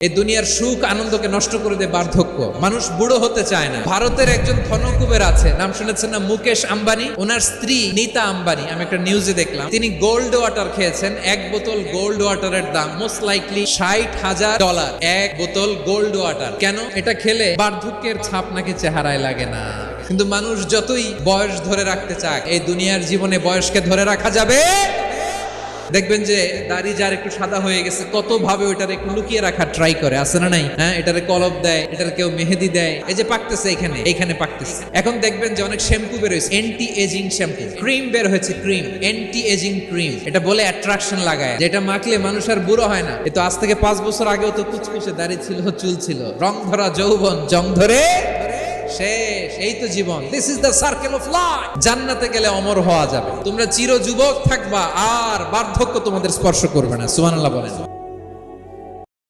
এই দুনিয়ার সুখ আনন্দকে নষ্ট করে দেয় বার্ধক্য। মানুষ বুড়ো হতে চায় না। ভারতের একজন ধনকুবের আছে, নাম শুনেছেন না, মুকেশ আম্বানি। ওনার স্ত্রী নীতা আম্বানি, আমি একটা নিউজে দেখলাম, তিনি গোল্ড ওয়াটার খেয়েছেন। এক বোতল গোল্ড ওয়াটারের দাম মোস্ট লাইকলি $60,000। এক বোতল গোল্ড ওয়াটার। কেন? এটা খেলে বার্ধক্যের ছাপ নাকি চেহারায় লাগে না। কিন্তু মানুষ যতই বয়স ধরে রাখতে চাক, এই দুনিয়ার জীবনে বয়সকে ধরে রাখা যাবে। দেখবেন যে দাড়ি যার একটু সাদা হয়ে গেছে, কত ভাবে ওইটার একটু লুকিয়ে রাখার ট্রাই করে, আছে না নাই? হ্যাঁ, এটারে কলপ দেয়, এটার কেউ মেহেদি দেয়। এই যে পাকতেছে এইখানে পাকতেছে। এখন দেখবেন যে অনেক শ্যাম্পু বের হয়েছে, অ্যান্টি এজিং শ্যাম্পু। ক্রিম বের হয়েছে, ক্রিম, অ্যান্টি এজিং ক্রিম। এটা বলে অ্যাট্রাকশন লাগায়, যেটা মাখলে মানুষ আর বুড়ো হয় না। এ তো আজ থেকে 5 বছর আগেও তো কুচকুচে দাড়ি ছিল, চুল ছিল, রং ধরা যৌবন, জং ধরে শেষ। এই তো জীবন। This is the circle of life. জান্নাতে গেলে অমর হওয়া যাবে। তোমরা চির যুবক থাকবা, আর বার্ধক্য তোমাদের স্পর্শ করবে না। সুবহানাল্লাহ বলেন।